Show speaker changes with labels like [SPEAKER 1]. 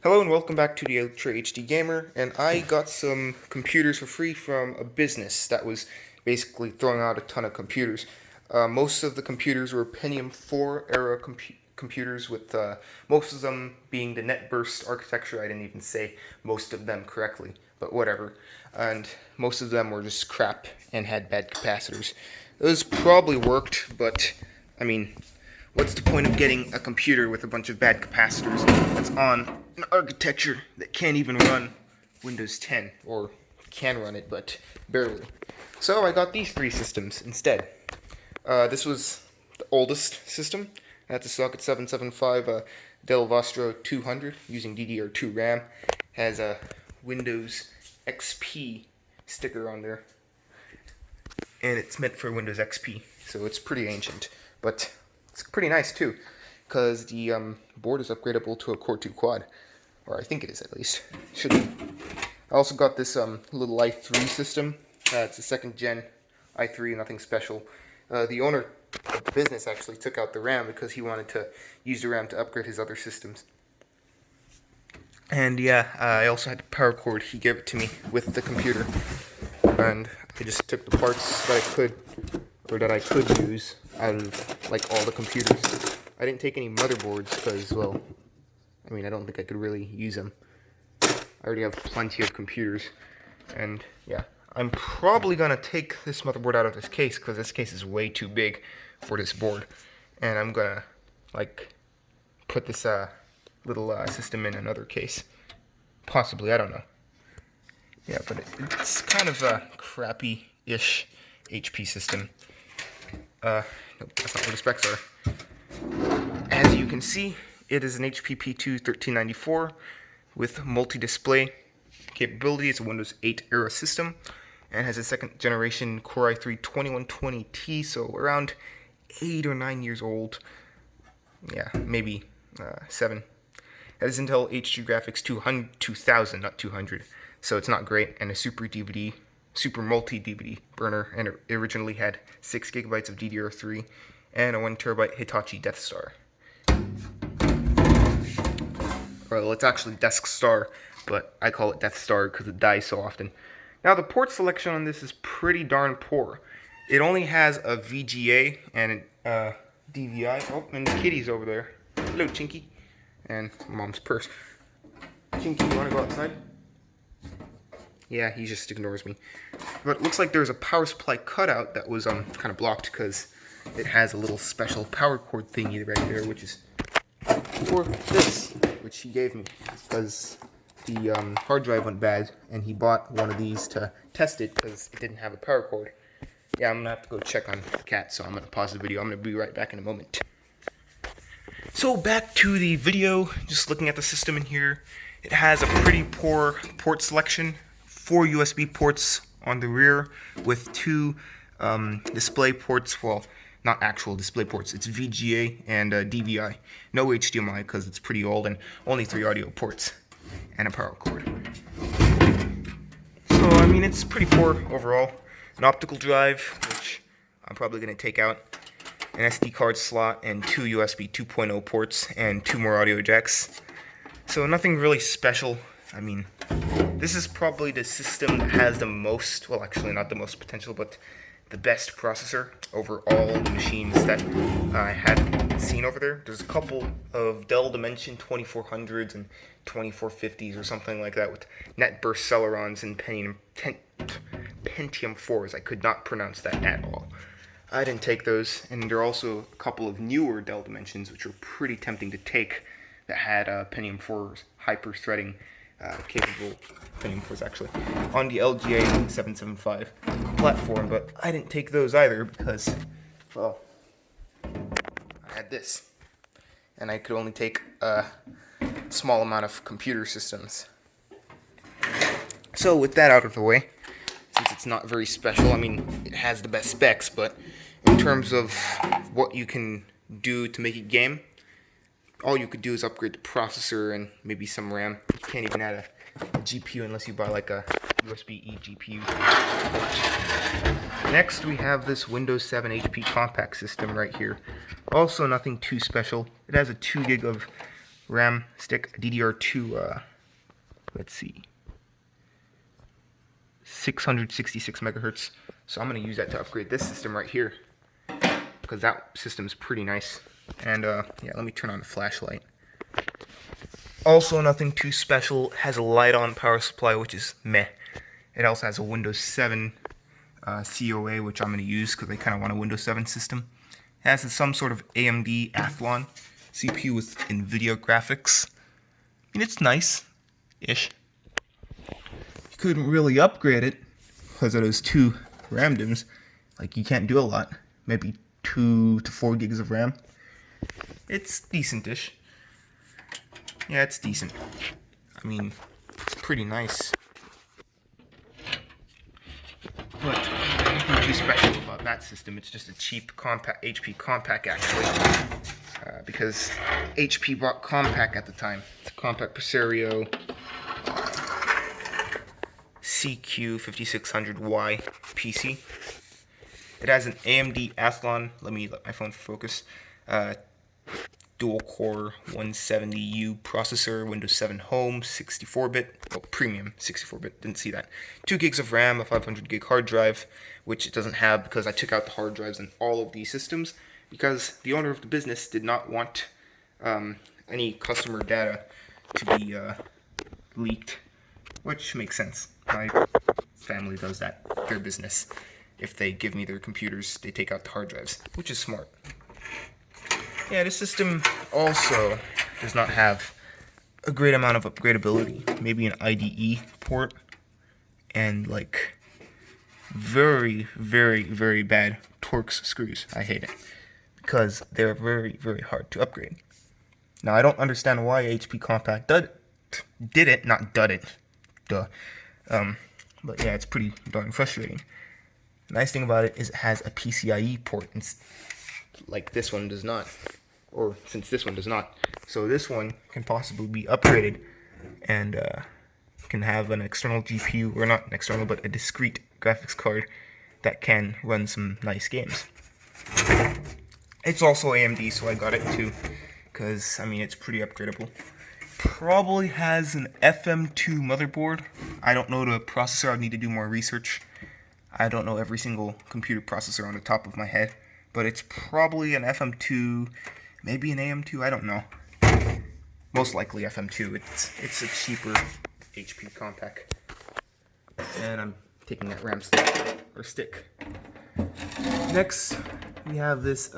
[SPEAKER 1] Hello and welcome back to the Ultra HD Gamer, and I got some computers for free from a business that was basically throwing out a ton of computers. Most of the computers were Pentium 4 era computers, with most of them being the NetBurst architecture. I didn't even say most of them correctly, but whatever. And most of them were just crap and had bad capacitors. Those probably worked, but I mean, what's the point of getting a computer with a bunch of bad capacitors that's on an architecture that can't even run Windows 10, or can run it, but barely. So I got these three systems instead. This was the oldest system. That's a Socket 775 Dell Vostro 200 using DDR2 RAM. Has a Windows XP sticker on there, and it's meant for Windows XP, so it's pretty ancient, but it's pretty nice too, because the board is upgradable to a Core 2 quad, or I think it is at least. Should be. I also got this little i3 system. It's a second gen i3, nothing special. The owner of the business actually took out the RAM because he wanted to use the RAM to upgrade his other systems. And yeah, I also had the power cord. He gave it to me with the computer, and I just took the parts that I could use out of like all the computers. I didn't take any motherboards because, well, I mean, I don't think I could really use them. I already have plenty of computers, and yeah, I'm probably gonna take this motherboard out of this case because this case is way too big for this board, and I'm gonna like put this little system in another case, possibly. I don't know. Yeah, but it's kind of a crappy-ish HP system. Nope, that's not what the specs are. As you can see, it is an HP P2 1394 with multi-display capability. It's a Windows 8 era system and has a second generation Core i3 2120T, so around 8 or 9 years old. Yeah, maybe 7. It has Intel HD Graphics 2000, not 200, so it's not great, and a Super multi-DVD burner, and it originally had 6 GB of DDR3 and a 1 TB Hitachi Death Star. Well, it's actually Desk Star, but I call it Death Star because it dies so often. Now, the port selection on this is pretty darn poor. It only has a VGA and a DVI. Oh, and Kitty's over there. Hello, Chinky. And Mom's purse. Chinky, you want to go outside? Yeah, he just ignores me. But it looks like there's a power supply cutout that was kind of blocked because it has a little special power cord thingy right there, which is for this, which he gave me because the hard drive went bad, and he bought one of these to test it because it didn't have a power cord. Yeah, I'm gonna have to go check on the cat, so I'm gonna pause the video. I'm gonna be right back in a moment. So back to the video, just looking at the system in here. It has a pretty poor port selection. 4 USB ports on the rear with 2 display ports. Well, not actual display ports. It's VGA and DVI. No HDMI because it's pretty old, and only 3 audio ports and a power cord. So, I mean, it's pretty poor overall. An optical drive, which I'm probably going to take out. An SD card slot and 2 USB 2.0 ports and 2 more audio jacks. So nothing really special. I mean, this is probably the system that has the most, well, actually not the most potential, but the best processor over all the machines that I had seen over there. There's a couple of Dell Dimension 2400s and 2450s or something like that with NetBurst Celerons and Pentium 4s. I could not pronounce that at all. I didn't take those, and there are also a couple of newer Dell Dimensions which are pretty tempting to take that had Pentium 4's hyper-threading capable Pentium 4s actually on the LGA 775 platform, but I didn't take those either because, well, I had this, and I could only take a small amount of computer systems. So with that out of the way, since it's not very special, I mean, it has the best specs, but in terms of what you can do to make it game, all you could do is upgrade the processor and maybe some RAM. You can't even add a GPU unless you buy like a USB-E GPU. Next, we have this Windows 7 HP compact system right here. Also nothing too special. It has a 2 gig of RAM stick, DDR2, let's see, 666 megahertz. So I'm going to use that to upgrade this system right here, because that system's pretty nice. And yeah, let me turn on the flashlight. Also, nothing too special. It has a light-on power supply, which is meh. It also has a Windows 7 COA, which I'm going to use because I kind of want a Windows 7 system. It has some sort of AMD Athlon CPU with NVIDIA graphics. I mean, it's nice-ish. You couldn't really upgrade it because of those 2 RAM DIMMs. Like, you can't do a lot. Maybe 2 to 4 gigs of RAM. It's decent-ish. Yeah, it's decent. I mean, it's pretty nice. But nothing too special about that system. It's just a cheap HP Compaq, actually. Because HP bought Compaq at the time. It's a Compaq Presario CQ5600Y PC. It has an AMD Athlon. Let my phone focus. Dual core 170U processor, Windows 7 Home, 64-bit, well, premium 64-bit, didn't see that. 2 gigs of RAM, a 500 gig hard drive, which it doesn't have because I took out the hard drives in all of these systems because the owner of the business did not want any customer data to be leaked, which makes sense. My family does that, their business. If they give me their computers, they take out the hard drives, which is smart. Yeah, this system also does not have a great amount of upgradability. Maybe an IDE port and like very, very, very bad Torx screws. I hate it because they're very, very hard to upgrade. Now, I don't understand why HP Compaq did it, not dud it. Duh. But yeah, it's pretty darn frustrating. The nice thing about it is it has a PCIe port, like this one does not, or since this one does not. So this one can possibly be upgraded and can have an external GPU, or not an external, but a discrete graphics card that can run some nice games. It's also AMD, so I got it too, because, I mean, it's pretty upgradable. Probably has an FM2 motherboard. I don't know the processor, I need to do more research. I don't know every single computer processor on the top of my head, but it's probably an FM2, maybe an AM2, I don't know. Most likely FM2. It's a cheaper HP Compaq. And I'm taking that RAM stick. Next, we have this